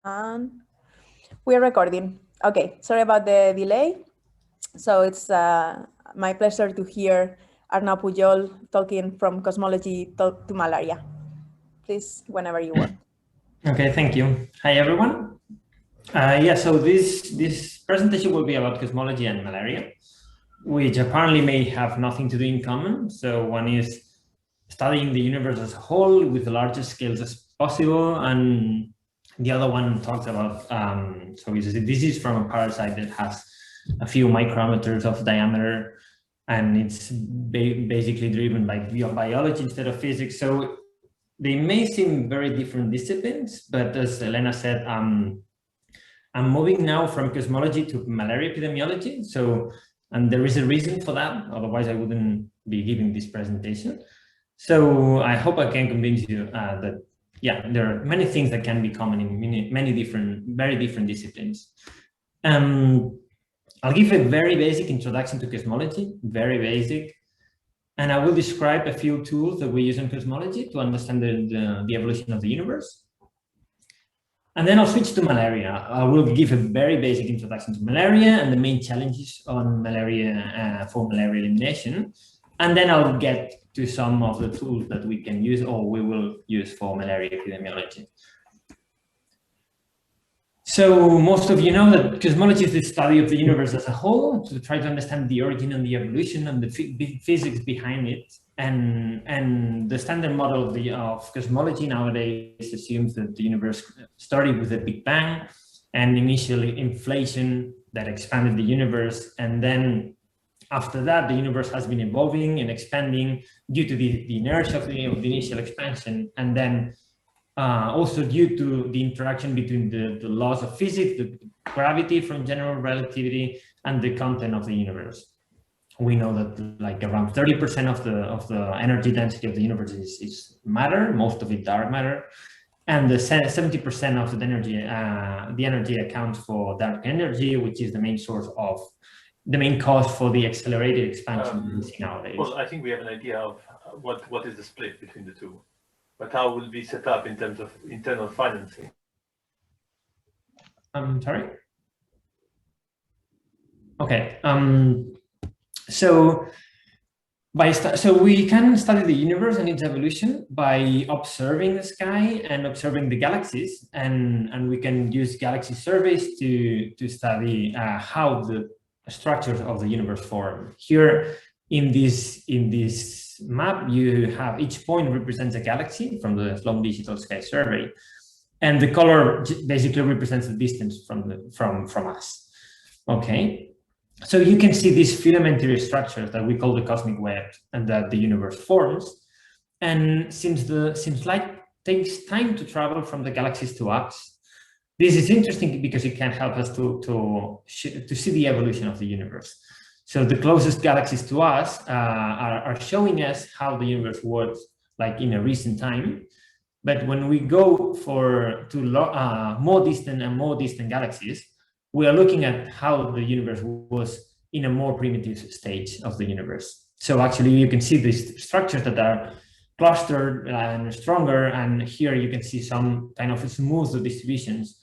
And we're recording. Okay, sorry about the delay. So it's my pleasure to hear Arnau Pujol talking from Cosmology to Malaria. Please, whenever you want. Okay, thank you. Hi, everyone. Yeah, so this presentation will be about cosmology and malaria, which apparently may have nothing to do in common. So one is studying the universe as a whole with the largest scales as possible, and the other one talks about, so this is from a parasite that has a few micrometers of diameter, and it's basically driven by biology instead of physics. So they may seem very different disciplines, but as Elena said, I'm moving now from cosmology to malaria epidemiology. So, and there is a reason for that. Otherwise, I wouldn't be giving this presentation. So I hope I can convince you that, yeah, there are many things that can be common in many different, very different disciplines. I'll give a very basic introduction to cosmology, very basic. And I will describe a few tools that we use in cosmology to understand the evolution of the universe. And then I'll switch to malaria. I will give a very basic introduction to malaria and the main challenges on malaria for malaria elimination. And then I'll get to some of the tools that we can use or we will use for malaria epidemiology. So most of you know that cosmology is the study of the universe as a whole to try to understand the origin and the evolution and the physics behind it. And the standard model of cosmology nowadays assumes that the universe started with a Big Bang and initially inflation that expanded the universe. And then after that, the universe has been evolving and expanding due to the inertia of the initial expansion. And then also due to the interaction between the laws of physics, the gravity from general relativity, and the content of the universe. We know that like around 30% of the energy density of the universe is matter, most of it dark matter, and the 70% of the energy accounts for dark energy, which is the main source of the main cause for the accelerated expansion we see nowadays. Well, I think we have an idea of what is the split between the two. But how will it be set up in terms of internal financing? Sorry? Okay. So we can study the universe and its evolution by observing the sky and observing the galaxies, and we can use galaxy surveys to study how the structures of the universe form. Here in this map, you have each point represents a galaxy from the Sloan Digital Sky Survey, and the color basically represents the distance from us. Okay, so you can see these filamentary structures that we call the cosmic web and that the universe forms. And since light takes time to travel from the galaxies to us, this is interesting because it can help us to see the evolution of the universe. So the closest galaxies to us are showing us how the universe was like in a recent time. But when we go to more distant galaxies, we are looking at how the universe was in a more primitive stage of the universe. So actually you can see these structures that are clustered and stronger, and here you can see some kind of smooth distributions.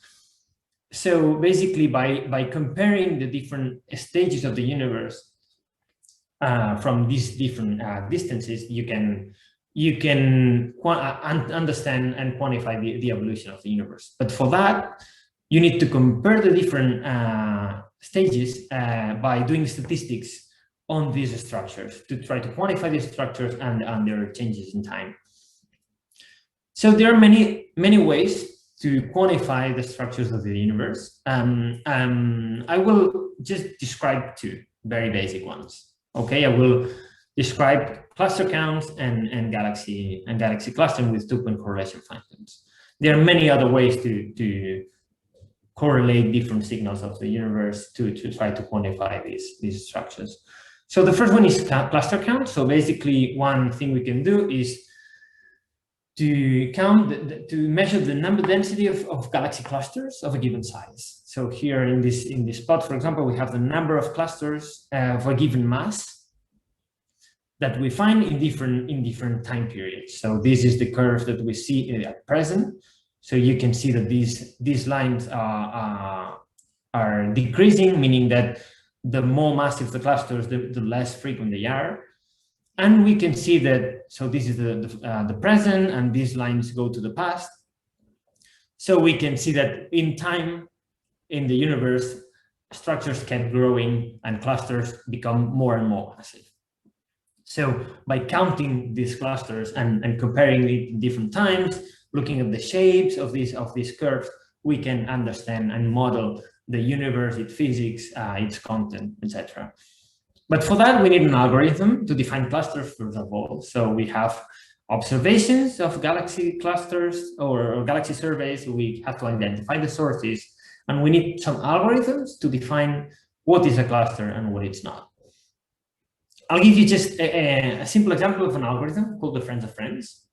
So basically, by comparing the different stages of the universe from these different distances, you can understand and quantify the evolution of the universe. But for that, you need to compare the different stages by doing statistics on these structures to try to quantify these structures and their changes in time. So there are many ways to quantify the structures of the universe. I will just describe two very basic ones. Okay, I will describe cluster counts and galaxy clustering with two-point correlation functions. There are many other ways to correlate different signals of the universe to try to quantify these structures. So the first one is cluster count. So basically, one thing we can do is to measure the number density of galaxy clusters of a given size. So here in this spot, for example, we have the number of clusters of a given mass that we find in different time periods. So this is the curve that we see at present. So you can see that these lines are decreasing, meaning that the more massive the clusters, the less frequent they are. And we can see that, so this is the present, and these lines go to the past. So we can see that in time, in the universe, structures kept growing and clusters become more and more massive. So by counting these clusters and comparing it in different times, looking at the shapes of these curves, we can understand and model the universe, its physics, its content, etc. But for that, we need an algorithm to define clusters, first of all. So we have observations of galaxy clusters or galaxy surveys. We have to identify the sources, and we need some algorithms to define what is a cluster and what it's not. I'll give you just a simple example of an algorithm called the friends of friends.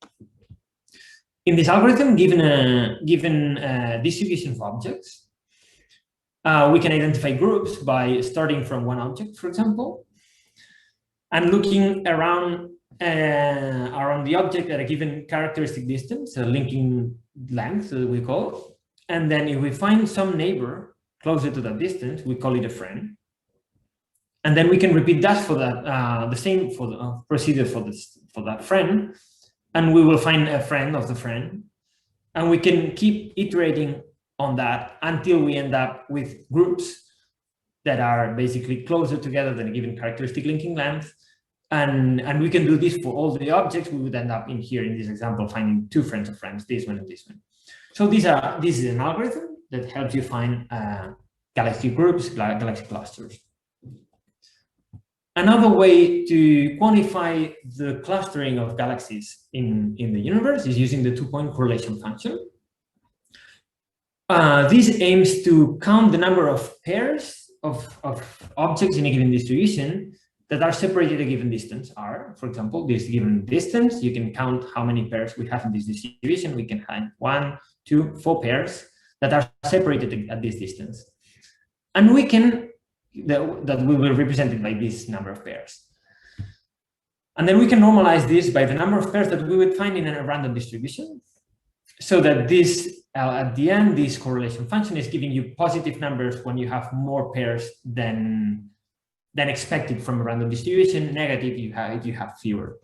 In this algorithm, given a distribution of objects, we can identify groups by starting from one object, for example, and looking around the object at a given characteristic distance, a linking length, that we call. And then if we find some neighbor closer to that distance, we call it a friend. And then we can repeat that for that, the same for the procedure for that friend, and we will find a friend of the friend, and we can keep iterating on that until we end up with groups that are basically closer together than a given characteristic linking length, and we can do this for all the objects. We would end up in here in this example finding two friends of friends, this one and this one. So this is an algorithm that helps you find galaxy groups, galaxy clusters. Another way to quantify the clustering of galaxies in the universe is using the two-point correlation function. This aims to count the number of pairs of objects in a given distribution that are separated a given distance. For example, this given distance, you can count how many pairs we have in this distribution. We can find 1, 2, 4 pairs that are separated at this distance. And we can that we will represent it by this number of pairs. And then we can normalize this by the number of pairs that we would find in a random distribution, so that this, at the end, this correlation function is giving you positive numbers when you have more pairs than expected from a random distribution, negative if you have fewer.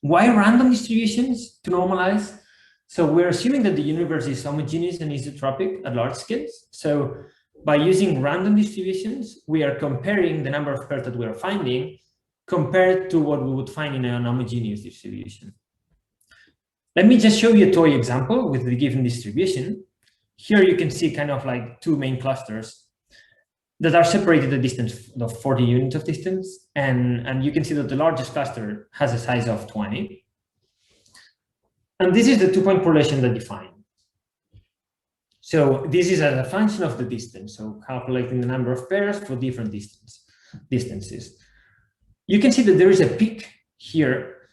Why random distributions to normalize? So we're assuming that the universe is homogeneous and isotropic at large scales. So by using random distributions, we are comparing the number of pairs that we are finding compared to what we would find in an homogeneous distribution. Let me just show you a toy example with the given distribution. Here you can see kind of like two main clusters that are separated a distance of 40 units of distance. And you can see that the largest cluster has a size of 20. And this is the two-point correlation that define. So this is as a function of the distance, so calculating the number of pairs for different distances. You can see that there is a peak here,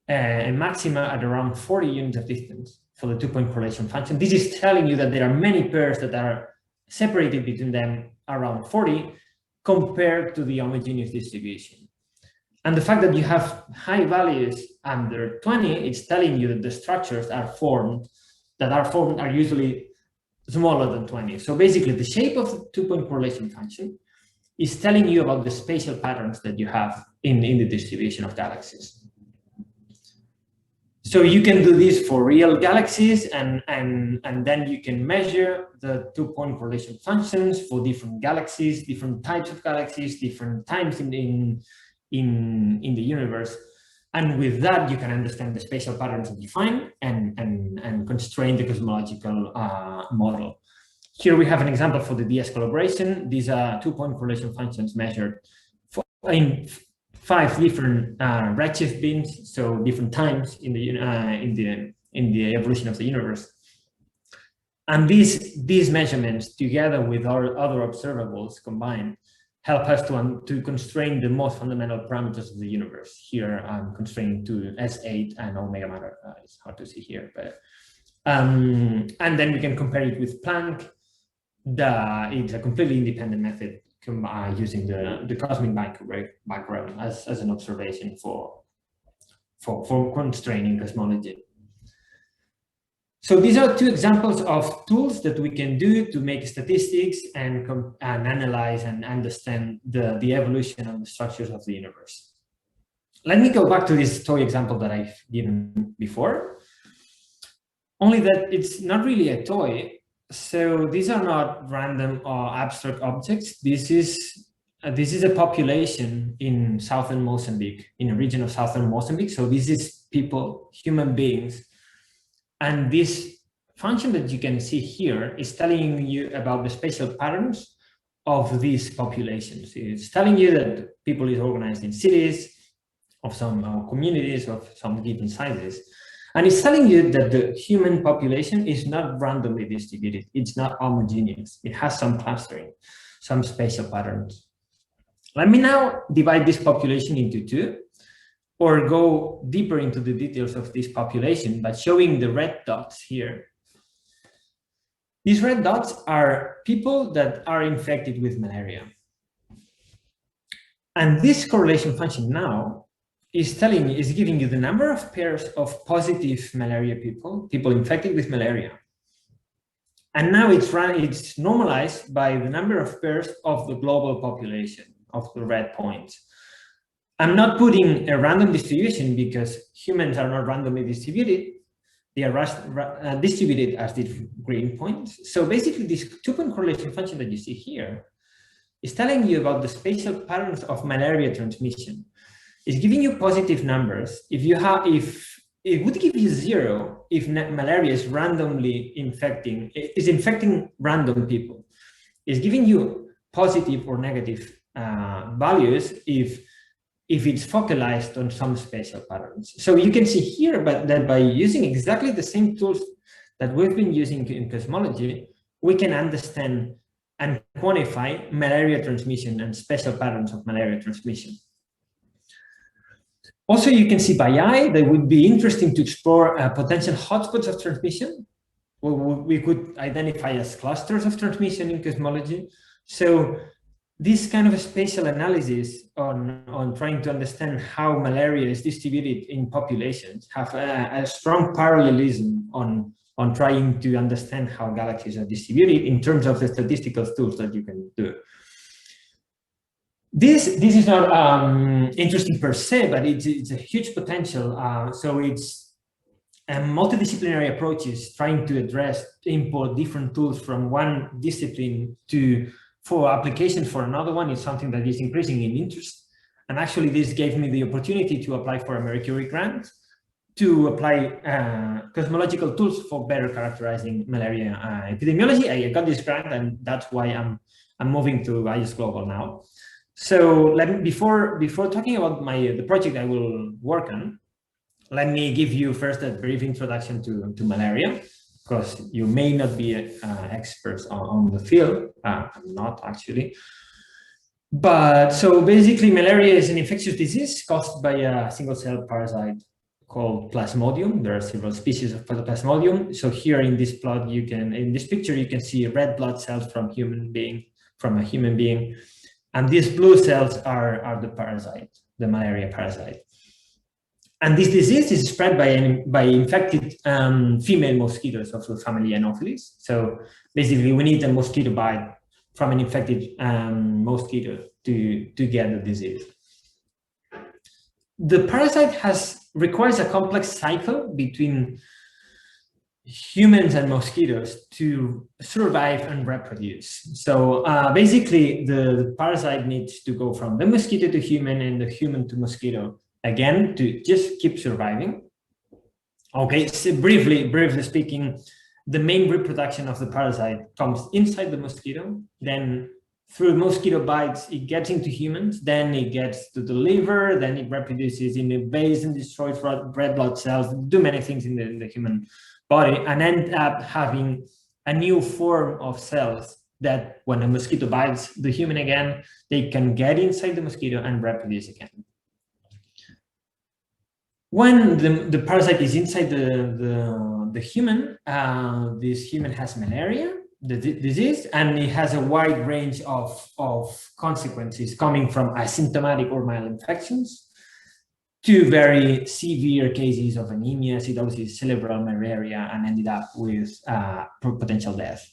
a maxima at around 40 units of distance for the two-point correlation function. This is telling you that there are many pairs that are separated between them around 40 compared to the homogeneous distribution. And the fact that you have high values under 20, it's telling you that the structures are usually smaller than 20. So basically the shape of the two-point correlation function is telling you about the spatial patterns that you have in the distribution of galaxies. So you can do this for real galaxies, and then you can measure the two-point correlation functions for different galaxies, different types of galaxies, different times in the universe. And with that, you can understand the spatial patterns that you find and constrain the cosmological model. Here we have an example for the DS collaboration. These are two-point correlation functions measured in 5 different redshift beams, so different times in the evolution of the universe. And these measurements, together with our other observables combined, help us to constrain the most fundamental parameters of the universe. Here I'm constraining to S8 and omega matter. It's hard to see here, but and then we can compare it with Planck. It's a completely independent method using the cosmic background as an observation for constraining cosmology. So these are two examples of tools that we can do to make statistics and analyze and understand the evolution of the structures of the universe. Let me go back to this toy example that I've given before, only that it's not really a toy. So these are not random or abstract objects. This is a population in southern Mozambique, in a region of southern Mozambique. So this is people, human beings. And this function that you can see here is telling you about the spatial patterns of these populations. It's telling you that people is organized in cities, of some communities of some given sizes. And it's telling you that the human population is not randomly distributed. It's not homogeneous. It has some clustering, some spatial patterns. Let me now divide this population into two, or go deeper into the details of this population by showing the red dots here. These red dots are people that are infected with malaria. And this correlation function now is giving you the number of pairs of positive malaria people infected with malaria. And now it's normalized by the number of pairs of the global population of the red points. I'm not putting a random distribution because humans are not randomly distributed. They are distributed as these green points. So basically this two-point correlation function that you see here is telling you about the spatial patterns of malaria transmission. It's giving you positive numbers. If it would give you 0 if malaria is randomly infecting random people. It's giving you positive or negative values if it's focalized on some spatial patterns. So you can see here that by using exactly the same tools that we've been using in cosmology, we can understand and quantify malaria transmission and spatial patterns of malaria transmission. Also, you can see by eye that it would be interesting to explore potential hotspots of transmission. We could identify as clusters of transmission in cosmology. So this kind of spatial analysis on trying to understand how malaria is distributed in populations have a strong parallelism on trying to understand how galaxies are distributed in terms of the statistical tools that you can do. This is not interesting per se, but it's a huge potential. So it's a multidisciplinary approaches trying to import different tools from one discipline for application for another one is something that is increasing in interest. And actually this gave me the opportunity to apply for a Mercury grant to apply cosmological tools for better characterizing malaria epidemiology. I got this grant and that's why I'm moving to ISGlobal now. So before talking about the project I will work on, let me give you first a brief introduction to malaria, because you may not be experts on the field. I'm not actually. But so basically malaria is an infectious disease caused by a single cell parasite called Plasmodium. There are several species of Plasmodium. So here in this plot, in this picture, you can see red blood cells from a human being. And these blue cells are the parasite, the malaria parasite. And this disease is spread by infected female mosquitoes of the family Anopheles. So basically, we need a mosquito bite from an infected mosquito to get the disease. The parasite requires a complex cycle between humans and mosquitoes to survive and reproduce. So basically, the parasite needs to go from the mosquito to human and the human to mosquito again to just keep surviving. Okay, so briefly speaking, the main reproduction of the parasite comes inside the mosquito, then through mosquito bites, it gets into humans, then it gets to the liver, then it reproduces in the base and destroys red blood cells, do many things in the human body, and end up having a new form of cells that when a mosquito bites the human again, they can get inside the mosquito and reproduce again. When the parasite is inside the human, this human has malaria, the disease, and it has a wide range of consequences coming from asymptomatic or mild infections 2 very severe cases of anemia, acidosis, cerebral malaria, and ended up with potential death.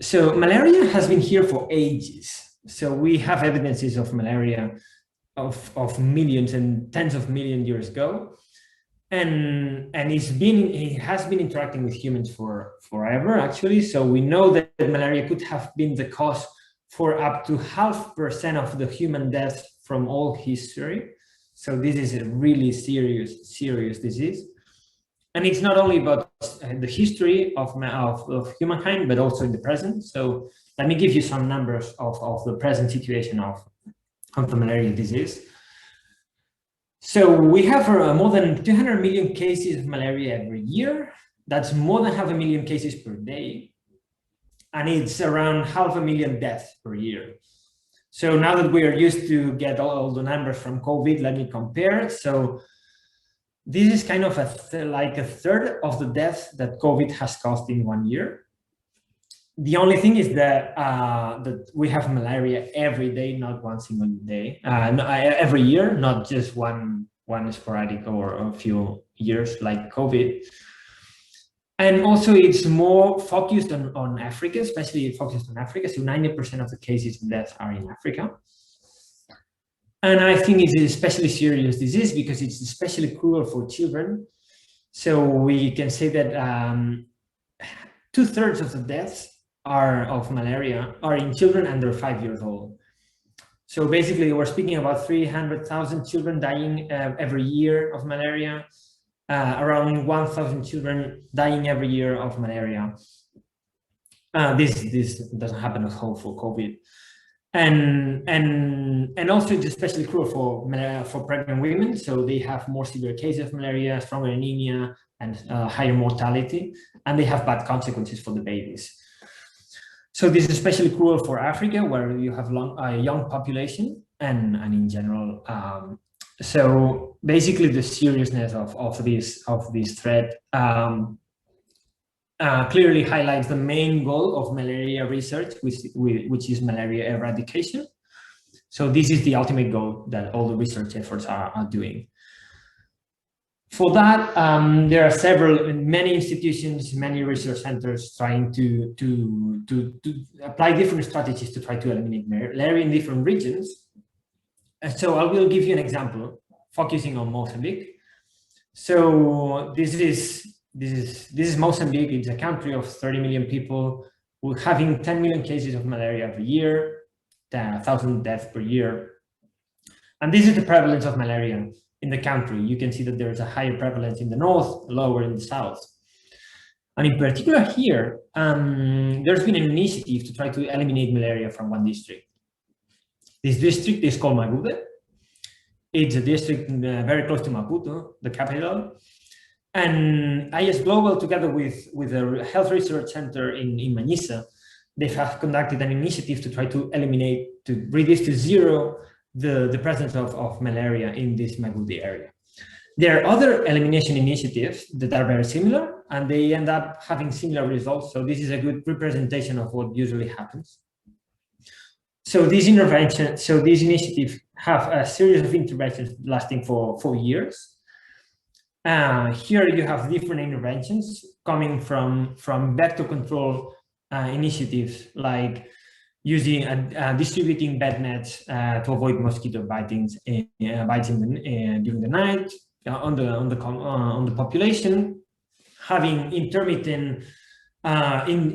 So malaria has been here for ages. So we have evidences of malaria of millions and tens of millions years ago. And it has been interacting with humans for forever, actually. So we know that malaria could have been the cause for up to 0.5% of the human deaths from all history. So this is a really serious disease. And it's not only about the history of humankind, but also in the present. So let me give you some numbers of the present situation of the malaria disease. So we have more than 200 million cases of malaria every year. That's more than 500,000 cases per day. And it's around 500,000 deaths per year. So now that we are used to get all the numbers from COVID, let me compare. So this is kind of like a third of the deaths that COVID has caused in 1 year. The only thing is that that we have malaria every day, not one single day, every year, not just one sporadic or a few years like COVID. And also it's more focused on Africa, especially focused on Africa. So 90% of the cases and deaths are in Africa. And I think it's an especially serious disease because it's especially cruel for children. So we can say that 2/3 of the deaths of malaria are in children under 5 years old. So basically we're speaking about 300,000 children dying every year of malaria, around 1,000 children dying every year of malaria. This doesn't happen at all for COVID. And also it's especially cruel for pregnant women. So they have more severe cases of malaria, stronger anemia, and higher mortality, and they have bad consequences for the babies. So this is especially cruel for Africa, where you have a young population and in general. So basically the seriousness of this threat clearly highlights the main goal of malaria research, which is malaria eradication. So this is the ultimate goal that all the research efforts are doing. For that, there are many institutions, many research centers trying to apply different strategies to try to eliminate malaria in different regions. And so I will give you an example, focusing on Mozambique. So this is Mozambique. It's a country of 30 million people, having 10 million cases of malaria every year, 1,000 deaths per year. And this is the prevalence of malaria in the country. You can see that there's a higher prevalence in the north, lower in the south. And in particular here, there's been an initiative to try to eliminate malaria from one district. This district is called Magude. It's a district very close to Maputo, the capital. And ISGlobal, together with a health research center in Manisa, they have conducted an initiative to try to reduce to zero the presence of malaria in this Magude area. There are other elimination initiatives that are very similar, and they end up having similar results. So this is a good representation of what usually happens. So this initiative have a series of interventions lasting for 4 years. Here you have different interventions coming from vector control initiatives, like using distributing bed nets to avoid mosquito bites during the night on the population, having intermittent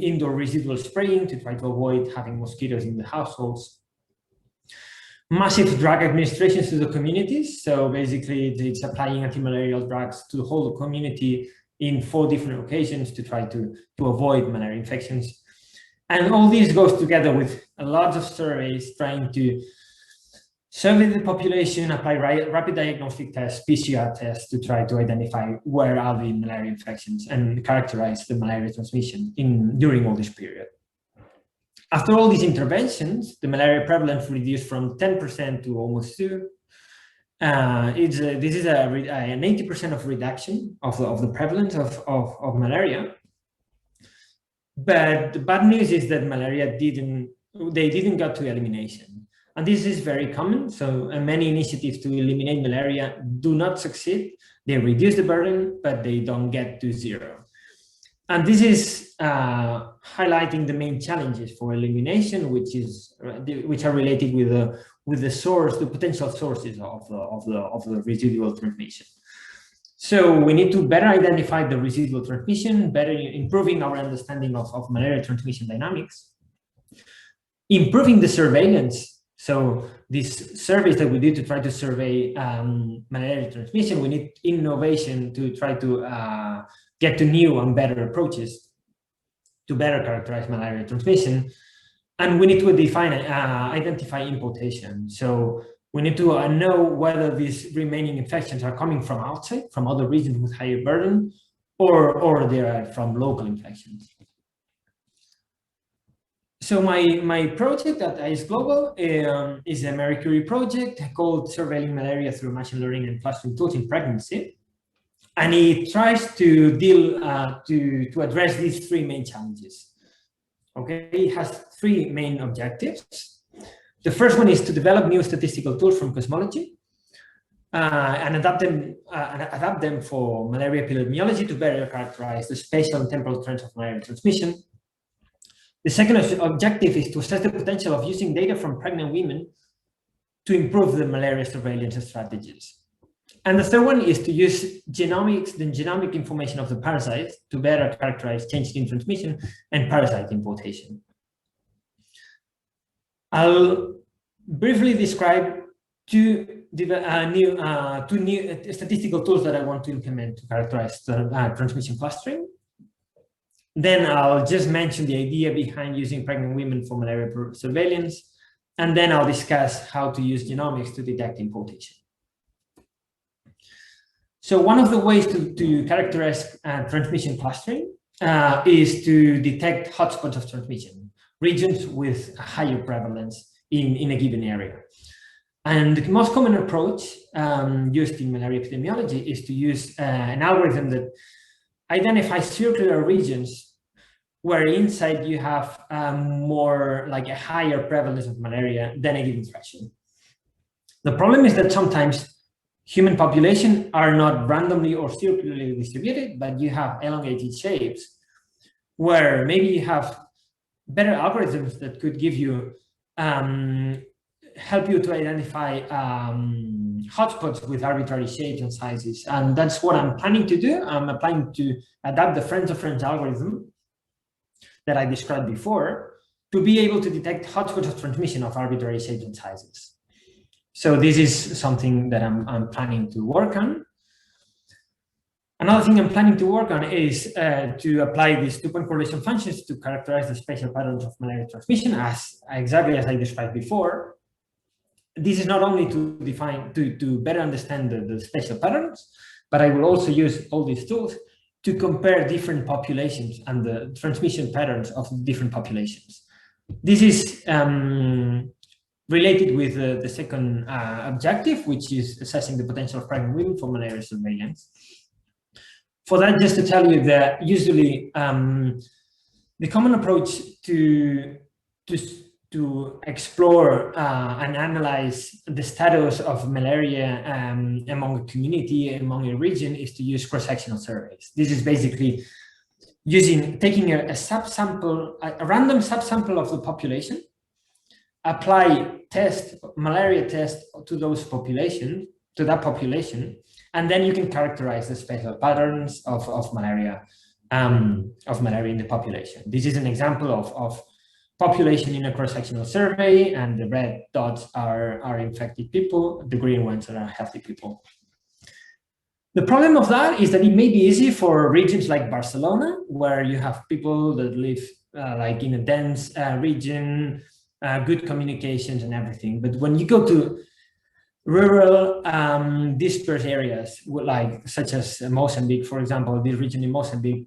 indoor residual spraying to try to avoid having mosquitoes in the households, massive drug administrations to the communities. So basically it's applying anti-malarial drugs to the whole community in 4 different occasions to try to avoid malaria infections. And all this goes together with a lot of surveys trying to survey the population, apply rapid diagnostic tests, PCR tests to try to identify where are the malaria infections and characterize the malaria transmission during all this period. After all these interventions, the malaria prevalence reduced from 10% to almost 2%. This is an 80% of reduction of the prevalence of malaria. But the bad news is that malaria didn't get to elimination. And this is very common. So many initiatives to eliminate malaria do not succeed. They reduce the burden, but they don't get to zero. And this is highlighting the main challenges for elimination, which are related with the source, the potential sources of the residual transmission. So we need to better identify the residual transmission, better improving our understanding of malaria transmission dynamics, improving the surveillance. So these surveys that we do to try to survey malaria transmission, we need innovation to try to get to new and better approaches to better characterize malaria transmission. And we need to identify importation. So we need to know whether these remaining infections are coming from outside, from other regions with higher burden, or they are from local infections. So my project at ICE-Global is a Marie Curie project called Surveilling Malaria Through Machine Learning and Clustering Tools in Pregnancy. And it tries to deal, to address these three main challenges. Okay, it has three main objectives. The first one is to develop new statistical tools from cosmology and adapt them for malaria epidemiology to better characterize the spatial and temporal trends of malaria transmission. The second objective is to assess the potential of using data from pregnant women to improve the malaria surveillance strategies. And the third one is to use the genomic information of the parasites to better characterize changes in transmission and parasite importation. I'll briefly describe two new statistical tools that I want to implement to characterize the transmission clustering. Then I'll just mention the idea behind using pregnant women for malaria surveillance. And then I'll discuss how to use genomics to detect importation. So one of the ways to characterize transmission clustering is to detect hotspots of transmission, regions with higher prevalence in a given area. And the most common approach used in malaria epidemiology is to use an algorithm that identifies circular regions where inside you have more like a higher prevalence of malaria than a given threshold. The problem is that sometimes human population are not randomly or circularly distributed, but you have elongated shapes where maybe you have better algorithms that could give you help you to identify hotspots with arbitrary shapes and sizes. And that's what I'm planning to do. I'm planning to adapt the friends-of-friends algorithm that I described before to be able to detect hotspots of transmission of arbitrary shapes and sizes. So this is something that I'm planning to work on. Another thing I'm planning to work on is to apply these two-point correlation functions to characterize the spatial patterns of malaria transmission exactly as I described before. This is not only to define, to better understand the spatial patterns, but I will also use all these tools to compare different populations and the transmission patterns of different populations. This is related with the second objective, which is assessing the potential of pregnant women for malaria surveillance. For that, just to tell you that usually the common approach to explore and analyze the status of malaria among a community, among a region, is to use cross-sectional surveys. This is basically taking a subsample, a random subsample of the population, apply malaria test to those populations, to that population, and then you can characterize the spatial patterns of malaria in the population. This is an example of population in a cross-sectional survey, and the red dots are infected people, the green ones are healthy people. The problem of that is that it may be easy for regions like Barcelona, where you have people that live like in a dense region, good communications and everything. But when you go to rural dispersed areas, like such as Mozambique, for example, this region in Mozambique,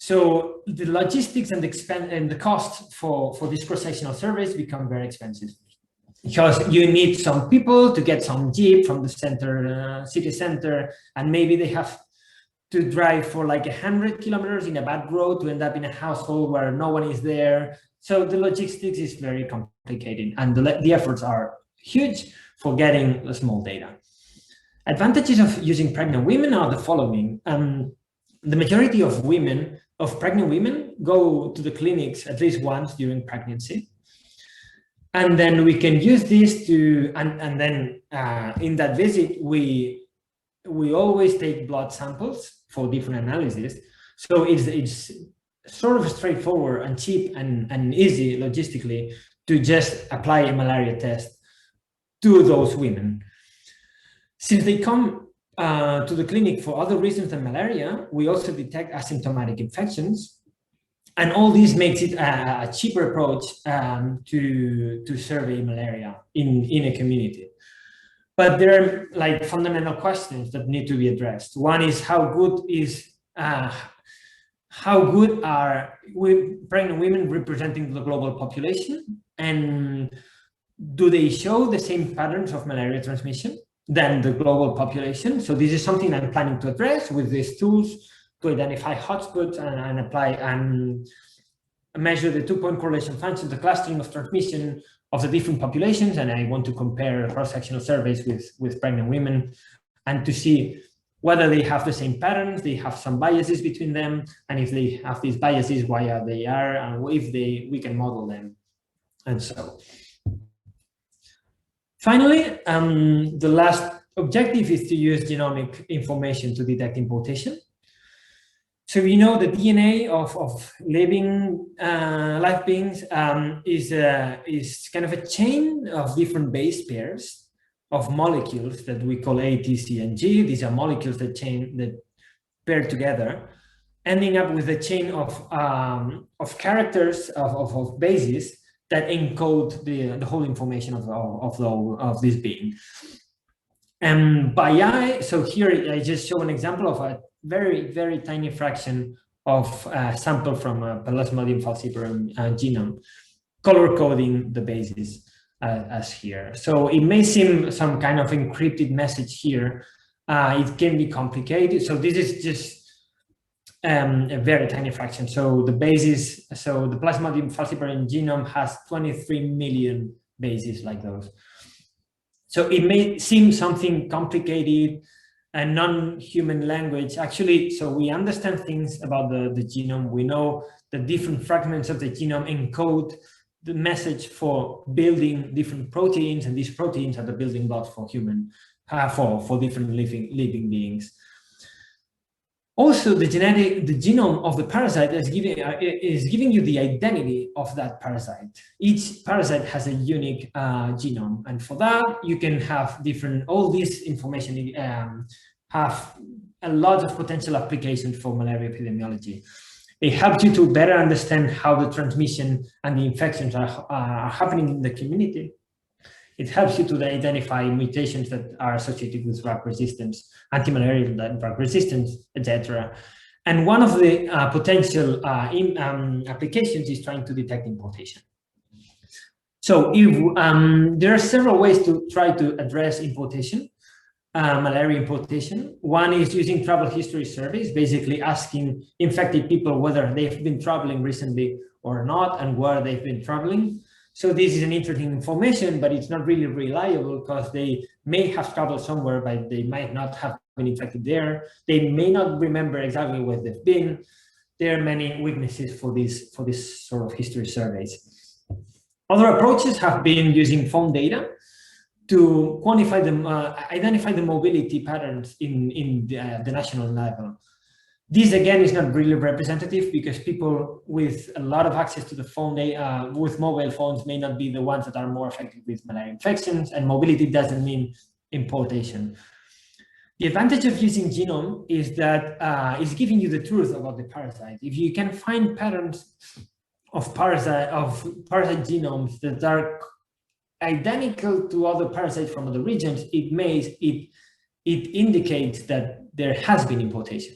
so the logistics and the cost for these cross-sectional surveys become very expensive, because you need some people to get some jeep from the center, city center, and maybe they have to drive for like 100 kilometers in a bad road to end up in a household where no one is there. So the logistics is very complicated, and the efforts are huge for getting the small data. Advantages of using pregnant women are the following. The majority of pregnant women go to the clinics at least once during pregnancy. And then we can use this to, and then in that visit, we always take blood samples for different analyses. So it's sort of straightforward and cheap and easy logistically to just apply a malaria test to those women. Since they come to the clinic for other reasons than malaria, we also detect asymptomatic infections. And all this makes it a cheaper approach to survey malaria in a community. But there are like fundamental questions that need to be addressed. One is how good are pregnant women representing the global population, and do they show the same patterns of malaria transmission than the global population? So this is something I'm planning to address with these tools to identify hotspots and apply and measure the 2-point correlation function, the clustering of transmission of the different populations. And I want to compare cross-sectional surveys with pregnant women and to see whether they have the same patterns, they have some biases between them, and if they have these biases, why are they are, and if we can model them, and so. Finally, the last objective is to use genomic information to detect importation. So we know the DNA of living live beings is kind of a chain of different base pairs of molecules that we call A, T, C, and G. These are molecules that pair together, ending up with a chain of characters of bases that encode the whole information of this being. And by eye, so here I just show an example of a very, very tiny fraction of a sample from a Plasmodium falciparum genome, color coding the bases as here. So it may seem some kind of encrypted message here. It can be complicated. So this is just a very tiny fraction. So the bases, so the Plasmodium falciparum genome has 23 million bases like those. So it may seem something complicated and non-human language. Actually, so we understand things about the genome. We know that different fragments of the genome encode the message for building different proteins, and these proteins are the building blocks for for different living beings. Also, the genome of the parasite is giving you the identity of that parasite. Each parasite has a unique genome, and for that you can have all this information have a lot of potential applications for malaria epidemiology. It helps you to better understand how the transmission and the infections are happening in the community. It helps you to identify mutations that are associated with drug resistance, anti-malarial drug resistance, etc. And one of the potential applications is trying to detect importation. So there are several ways to try to address importation, malaria importation. One is using travel history surveys, basically asking infected people whether they've been traveling recently or not and where they've been traveling. So this is an interesting information, but it's not really reliable because they may have traveled somewhere, but they might not have been infected there. They may not remember exactly where they've been. There are many weaknesses for this sort of history surveys. Other approaches have been using phone data to quantify them, identify the mobility patterns in the national level. This again is not really representative because people with a lot of access to the phone with mobile phones may not be the ones that are more affected with malaria infections, and mobility doesn't mean importation. The advantage of using genome is that it's giving you the truth about the parasite. If you can find patterns of parasite genomes that are identical to other parasites from other regions, it indicates that there has been importation.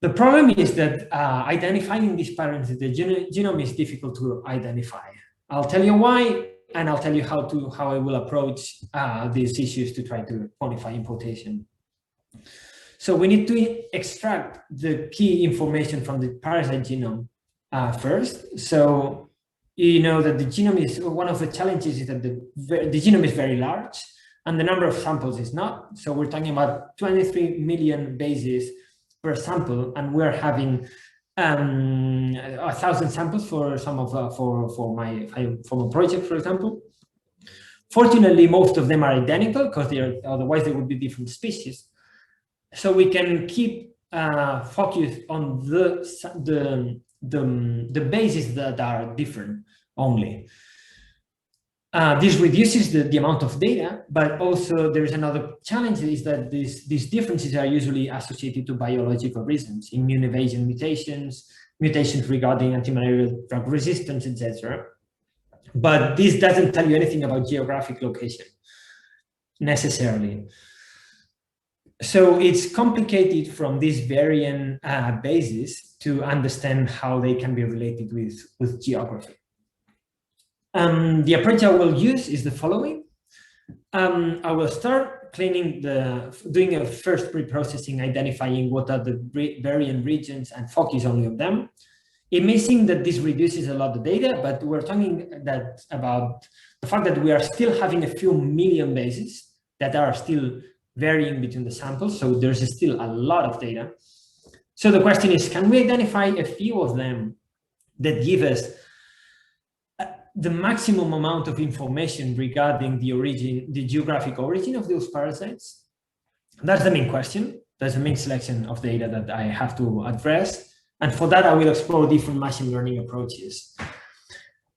The problem is that identifying these patterns in the genome is difficult to identify. I'll tell you why, and I'll tell you how I will approach these issues to try to quantify importation. So we need to extract the key information from the parasite genome first. So you know that the genome is, one of the challenges is that the genome is very large and the number of samples is not. So we're talking about 23 million bases per sample, and we're having 1,000 samples for some of for my project, for example. Fortunately, most of them are identical because otherwise they would be different species. So we can keep focus on the bases that are different only. This reduces the amount of data, but also there's another challenge, is that these differences are usually associated to biological reasons, immune evasion mutations, mutations regarding antimalarial drug resistance, etc. But this doesn't tell you anything about geographic location necessarily. So it's complicated from these variant bases to understand how they can be related with geography. The approach I will use is the following. I will start doing a first pre-processing, identifying what are the variant regions and focus only on them. It may seem that this reduces a lot of data, but we're talking about the fact that we are still having a few million bases that are still varying between the samples. So there's still a lot of data. So the question is, can we identify a few of them that give us the maximum amount of information regarding the geographic origin of those parasites? That's the main question. That's the main selection of data that I have to address. And for that, I will explore different machine learning approaches.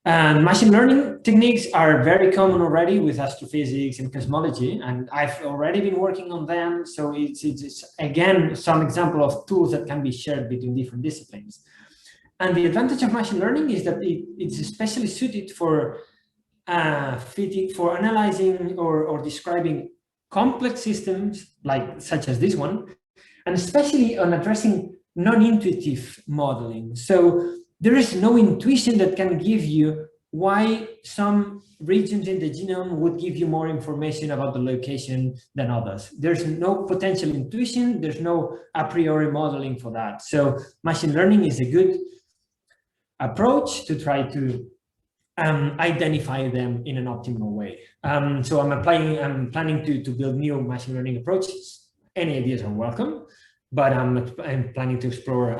And machine learning techniques are very common already with astrophysics and cosmology, and I've already been working on them. So it's again, some example of tools that can be shared between different disciplines. And the advantage of machine learning is that it's especially suited for analyzing or describing complex systems such as this one, and especially on addressing non-intuitive modeling. So there is no intuition that can give you why some regions in the genome would give you more information about the location than others. There's no potential intuition, there's no a priori modeling for that. So machine learning is a good approach to try to identify them in an optimal way. So I'm planning to build new machine learning approaches. Any ideas are welcome, but I'm planning to explore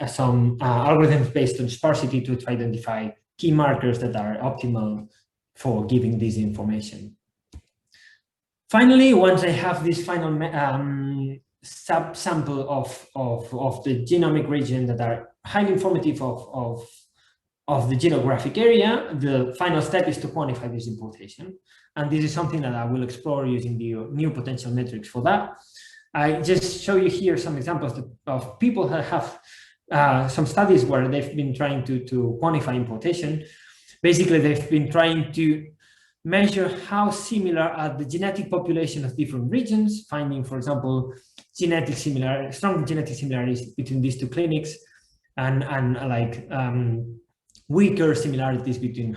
some algorithms based on sparsity to identify key markers that are optimal for giving this information. Finally, once I have this final subsample of the genomic region that are highly informative of the geographic area, the final step is to quantify this imputation. And this is something that I will explore using the new potential metrics for that. I just show you here some examples of people that have some studies where they've been trying to quantify imputation. Basically, they've been trying to measure how similar are the genetic population of different regions, finding, for example, strong genetic similarities between these two clinics, and weaker similarities between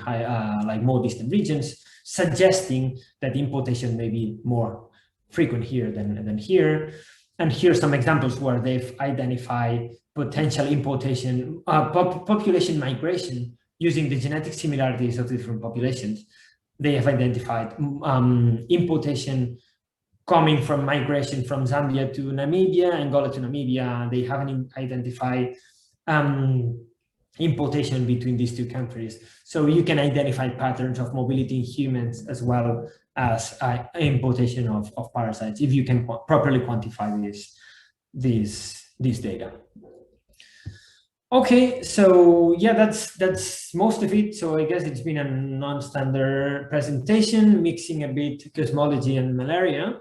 more distant regions, suggesting that imputation may be more frequent here than here. And here are some examples where they've identified potential imputation, population migration using the genetic similarities of different populations. They have identified imputation coming from migration from Zambia to Namibia, Angola to Namibia. They haven't identified imputation between these two countries. So you can identify patterns of mobility in humans as well as imputation of parasites if you can properly quantify this data. Okay, so yeah, that's most of it. So I guess it's been a non-standard presentation, mixing a bit cosmology and malaria.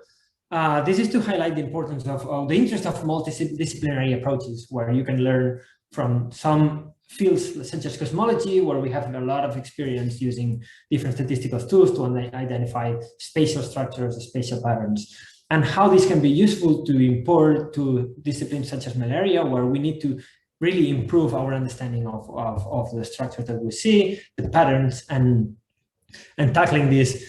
This is to highlight the importance of the interest of multidisciplinary approaches, where you can learn from some fields such as cosmology, where we have a lot of experience using different statistical tools to identify spatial structures, spatial patterns, and how this can be useful to import to disciplines such as malaria, where we need to really improve our understanding of the structure that we see, the patterns, and tackling this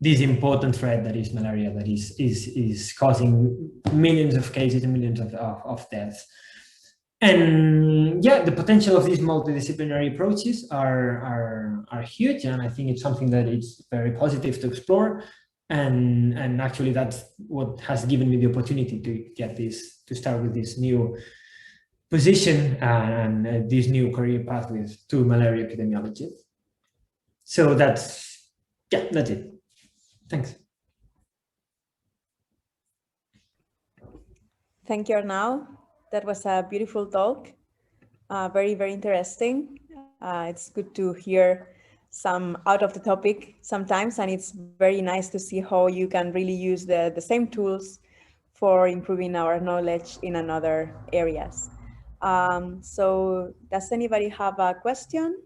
this important threat that is malaria, that is causing millions of cases and millions of deaths. And yeah, the potential of these multidisciplinary approaches are huge, and I think it's something that is very positive to explore. And actually, that's what has given me the opportunity to get this, to start with this new position and this new career path to malaria epidemiology. So that's it. Thanks. Thank you, Arnau. That was a beautiful talk. Very, very interesting. It's good to hear some out of the topic sometimes, and it's very nice to see how you can really use the same tools for improving our knowledge in another areas. So does anybody have a question?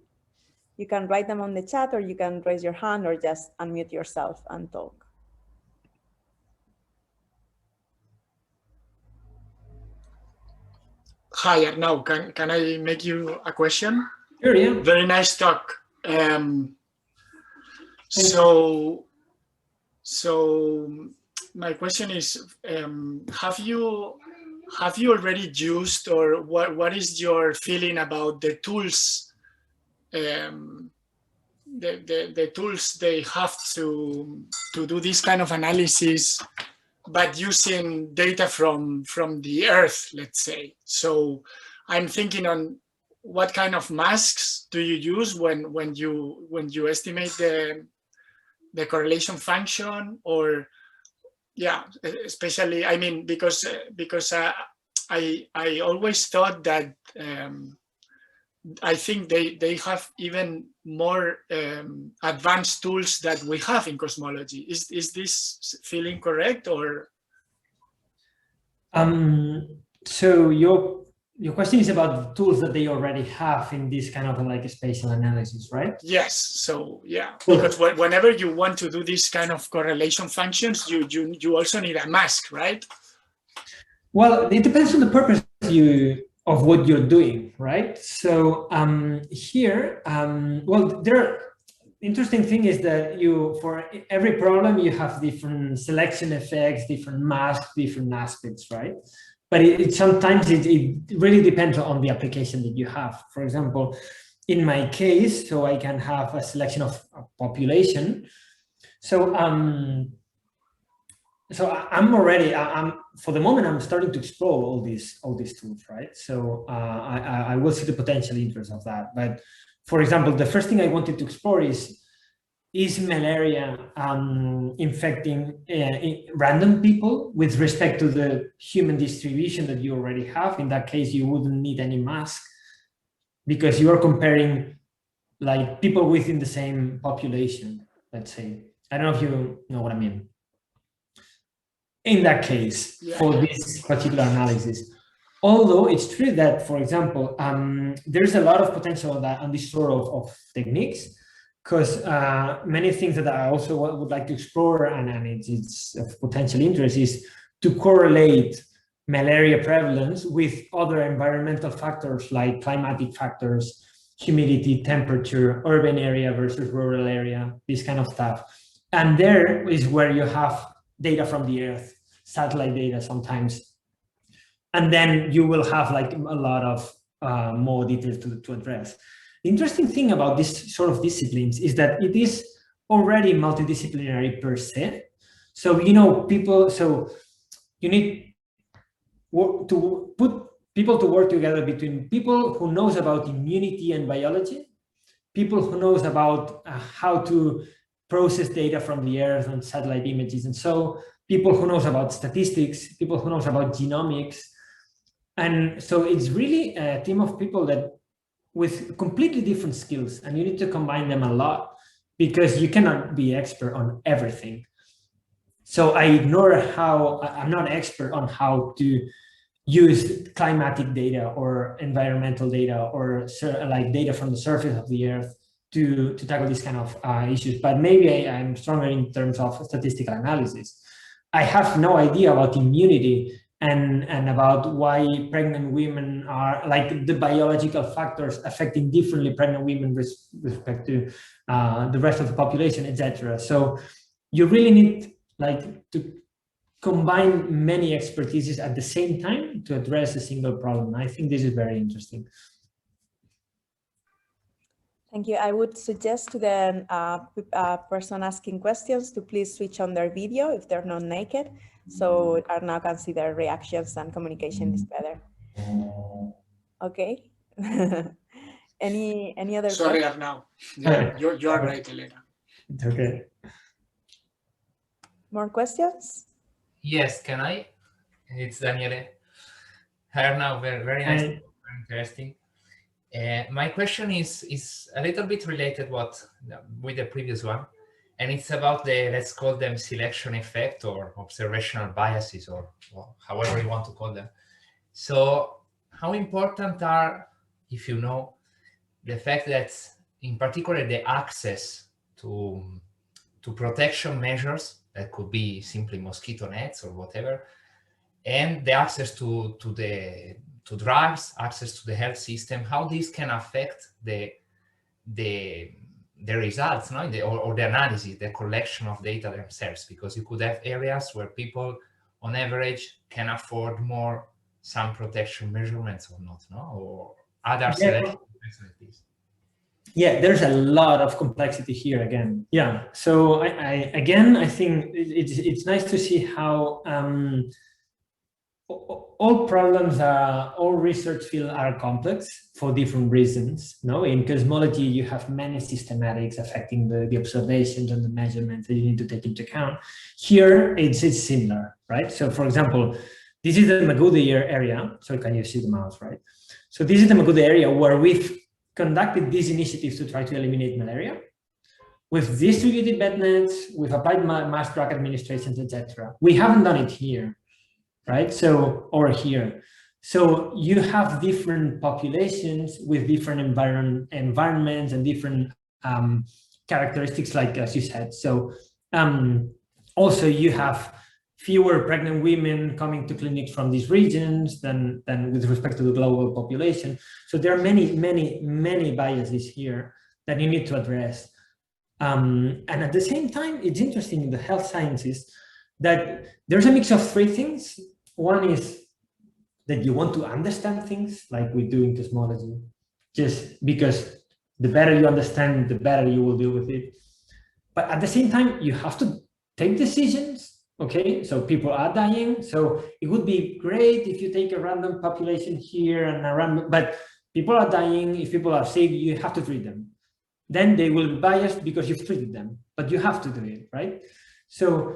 You can write them on the chat, or you can raise your hand, or just unmute yourself and talk. Hi, Arnau. Can I make you a question? Sure, yeah. Very nice talk. So my question is, have you already used, or what is your feeling about the tools, the tools they have to do this kind of analysis, but using data from the Earth, let's say? So I'm thinking on what kind of masks do you use when you estimate the correlation function, or yeah, especially, I mean, because I always thought that I think they have even more advanced tools that we have in cosmology. Is this feeling correct, or? So your question is about the tools that they already have in this kind of like a spatial analysis, right? Yes. So yeah, because whenever you want to do this kind of correlation functions, you also need a mask, right? Well, it depends on the purpose of what you're doing, right? So here, well, interesting thing is that for every problem you have different selection effects, different masks, different aspects, right? But sometimes it really depends on the application that you have. For example, in my case, so I can have a selection of a population. So for the moment, I'm starting to explore all these tools, right? So I will see the potential interest of that. But for example, the first thing I wanted to explore is malaria infecting random people with respect to the human distribution that you already have? In that case, you wouldn't need any mask because you are comparing like people within the same population, let's say. I don't know if you know what I mean. In that case, for this particular analysis, although it's true that, for example, there's a lot of potential on this sort of techniques, because many things that I also would like to explore, and it's of potential interest, is to correlate malaria prevalence with other environmental factors like climatic factors, humidity, temperature, urban area versus rural area, this kind of stuff. And there is where you have data from the Earth, satellite data sometimes. And then you will have like a lot of more details to address. The interesting thing about this sort of disciplines is that it is already multidisciplinary per se. So, you need to put people to work together between people who knows about immunity and biology, people who knows about how to process data from the Earth and satellite images, and so people who knows about statistics, people who knows about genomics. And so it's really a team of people that with completely different skills, and you need to combine them a lot because you cannot be expert on everything. So I'm not expert on how to use climatic data or environmental data or like data from the surface of the Earth to tackle these kind of issues, but maybe I'm stronger in terms of statistical analysis. I have no idea about immunity and about why pregnant women are like the biological factors affecting differently pregnant women with respect to the rest of the population, etc. So you really need like to combine many expertises at the same time to address a single problem. I think this is very interesting. Thank you. I would suggest to the person asking questions to please switch on their video if they're not naked, so Arnau can see their reactions and communication is better. Okay. Any other Sorry, questions? Arnau. Yeah, you're right, Elena. Okay. More questions? Yes, can I? It's Daniele. Hi, Arnau. Very nice, very interesting. My question is a little bit related with the previous one, and it's about the, let's call them selection effect or observational biases, or however you want to call them. So how important are, if you know, the fact that in particular the access to protection measures, that could be simply mosquito nets or whatever, and the access to drugs, access to the health system, how this can affect the results, no? or the analysis, the collection of data themselves, because you could have areas where people on average can afford more some protection measurements or not, no? Or other selection like this. Yeah, there's a lot of complexity here again. Yeah, so I think it's nice to see how all problems, all research fields are complex for different reasons. No, in cosmology, you have many systematics affecting the observations and the measurements that you need to take into account. Here, it's similar, right? So, for example, this is the Magoudy area. So, can you see the mouse, right? So, this is the Magoudy area where we've conducted these initiatives to try to eliminate malaria with distributed bed nets, with applied mass drug administrations, etc. We haven't done it here, right? So, or here. So you have different populations with different environments and different characteristics, like as you said. So also you have fewer pregnant women coming to clinics from these regions than with respect to the global population. So there are many biases here that you need to address. And at the same time, it's interesting in the health sciences that there's a mix of three things. One is that you want to understand things, like we do in cosmology, just because the better you understand, the better you will deal with it. But at the same time, you have to take decisions. Okay, so people are dying. So it would be great if you take a random population here and a random, but people are dying. If people are sick, you have to treat them. Then they will be biased because you've treated them, but you have to do it, right? So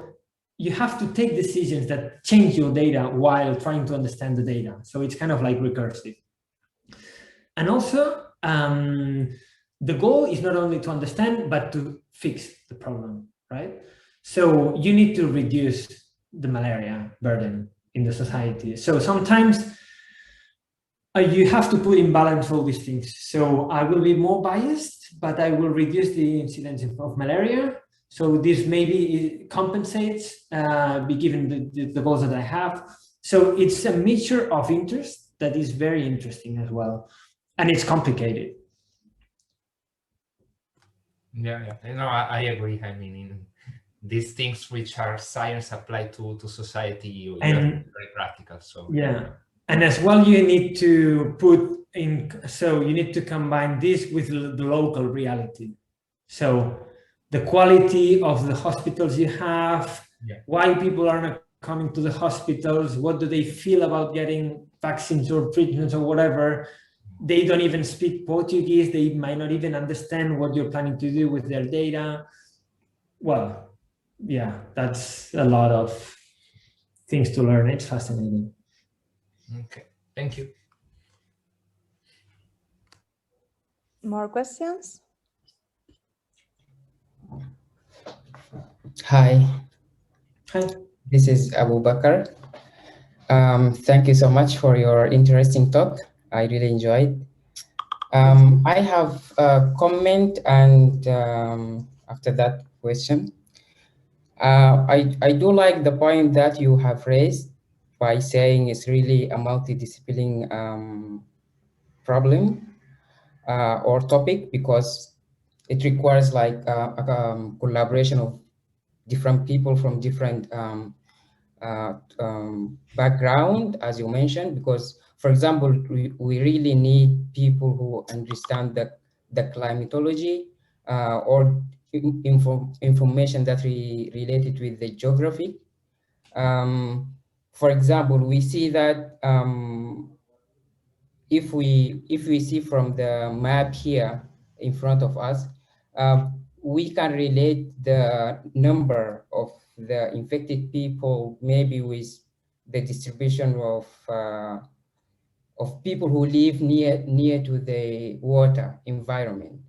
you have to take decisions that change your data while trying to understand the data. So it's kind of like recursive. And also, the goal is not only to understand, but to fix the problem, right? So you need to reduce the malaria burden in the society. So sometimes you have to put in balance all these things. So I will be more biased, but I will reduce the incidence of malaria. So this maybe compensates, given the goals that I have. So it's a mixture of interest that is very interesting as well. And it's complicated. Yeah. No, I agree. I mean, in these things which are science applied to society, you have to be very practical. So yeah. And as well, you need to put in, so you need to combine this with the local reality. So the quality of the hospitals you have, why people are not coming to the hospitals, what do they feel about getting vaccines or treatments or whatever. They don't even speak Portuguese. They might not even understand what you're planning to do with their data. Well, yeah, that's a lot of things to learn. It's fascinating. Okay, thank you. More questions? Hi. Hi. This is Abu Bakar. Thank you so much for your interesting talk. I really enjoyed. I have a comment and after that question. I do like the point that you have raised by saying it's really a multidisciplinary problem or topic, because it requires like a collaboration of different people from different background, as you mentioned, because, for example, we really need people who understand the climatology or information that related with the geography. For example, we see that if we see from the map here in front of us, we can relate the number of the infected people maybe with the distribution of people who live near to the water environment,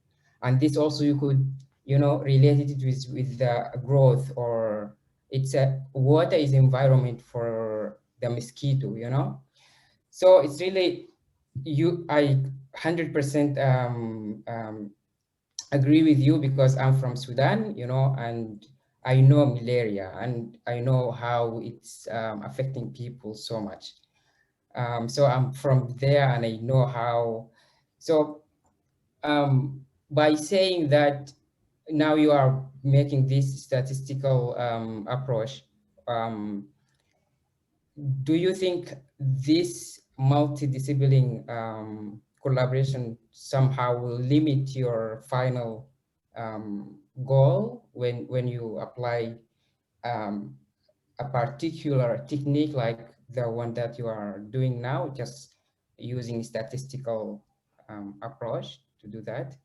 and this also you could relate it with the growth, or water is environment for the mosquito, so it's really I 100% agree with you, because I'm from Sudan, and I know malaria, and I know how it's affecting people so much. So I'm from there, and I know how. So by saying that, now you are making this statistical approach, do you think this multidisciplinary collaboration somehow will limit your final goal when you apply a particular technique like the one that you are doing now, just using statistical approach to do that?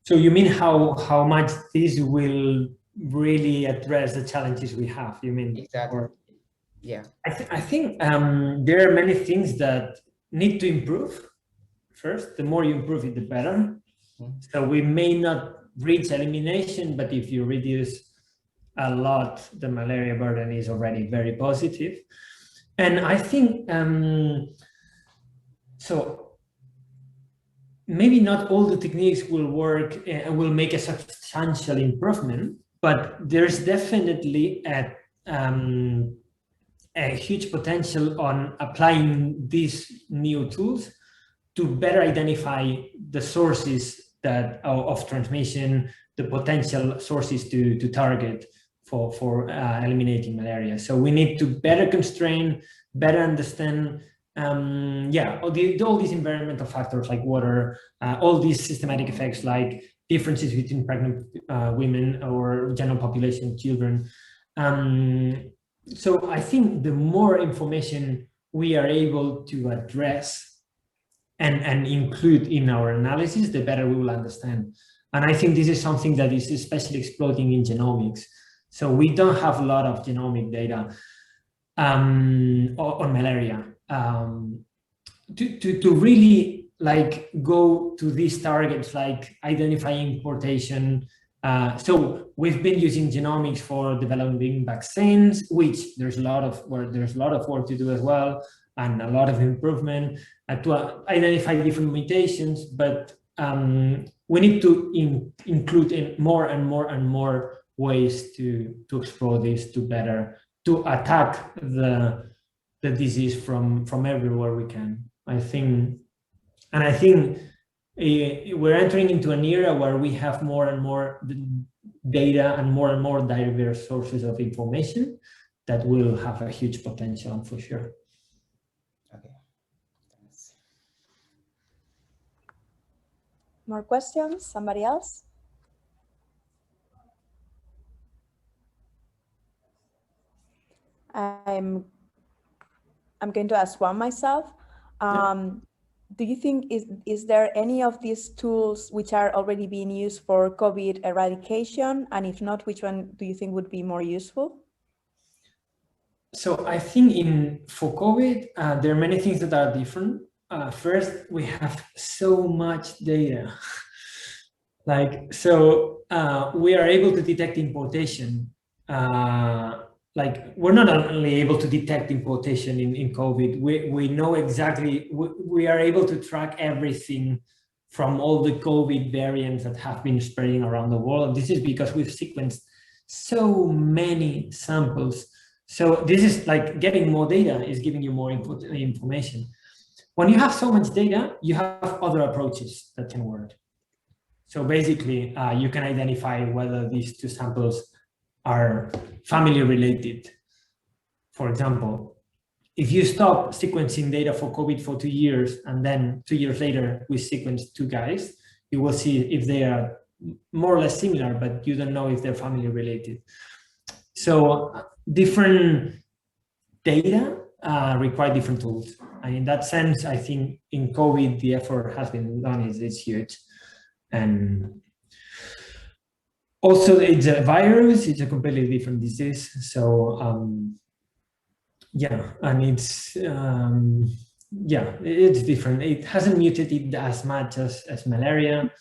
So you mean how much this will really address the challenges we have, you mean? Exactly. Yeah. I think there are many things that need to improve. First, the more you improve it, the better. So we may not reach elimination, but if you reduce a lot, the malaria burden is already very positive. And I think, so maybe not all the techniques will work and will make a substantial improvement, but there's definitely a huge potential on applying these new tools to better identify the sources of transmission, the potential sources to target for eliminating malaria. So we need to better constrain, better understand, all these environmental factors like water, all these systematic effects like differences between pregnant women or general population children. So I think the more information we are able to address and include in our analysis, the better we will understand. And I think this is something that is especially exploding in genomics. So we don't have a lot of genomic data on malaria. To really like go to these targets like identifying importation. So we've been using genomics for developing vaccines, which there's a lot of work to do as well, and a lot of improvement to identify different mutations. But we need to include in more and more ways to explore this to attack the disease from everywhere we can. I think we're entering into an era where we have more and more data and more diverse sources of information that will have a huge potential for sure. Okay. Thanks. More questions? Somebody else? I'm going to ask one myself. Do you think is there any of these tools which are already being used for COVID eradication? And if not, which one do you think would be more useful? So I think for COVID, there are many things that are different. First, we have so much data. We are able to detect importation. We're not only able to detect importation in COVID, we know exactly, we are able to track everything from all the COVID variants that have been spreading around the world. This is because we've sequenced so many samples. So this is like getting more data is giving you more information. When you have so much data, you have other approaches that can work. So basically, you can identify whether these two samples are family related. For example, if you stop sequencing data for COVID for 2 years, and then 2 years later we sequence 2 guys, you will see if they are more or less similar, but you don't know if they're family related. So different data require different tools. And in that sense, I think in COVID, the effort has been done is huge. And also it's a virus, it's a completely different disease. So yeah, and it's, yeah, it's different. It hasn't mutated as much as malaria.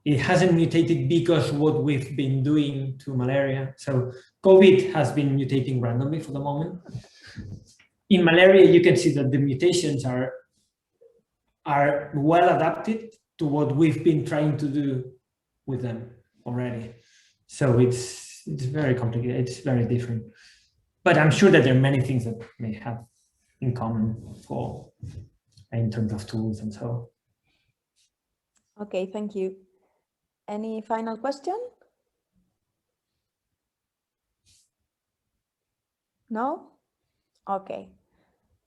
It hasn't mutated because what we've been doing to malaria. So COVID has been mutating randomly for the moment. In malaria, you can see that the mutations are well adapted to what we've been trying to do with them already. So it's very complicated, it's very different. But I'm sure that there are many things that may have in common in terms of tools and so. Okay, thank you. Any final question? No? Okay.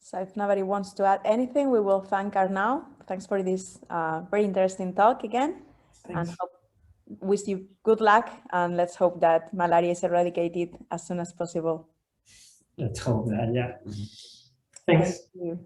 So if nobody wants to add anything, we will thank Arnau. Thanks for this very interesting talk again. Thanks. And wish you good luck, and let's hope that malaria is eradicated as soon as possible. Let's hope that, yeah. Thanks. Thank you.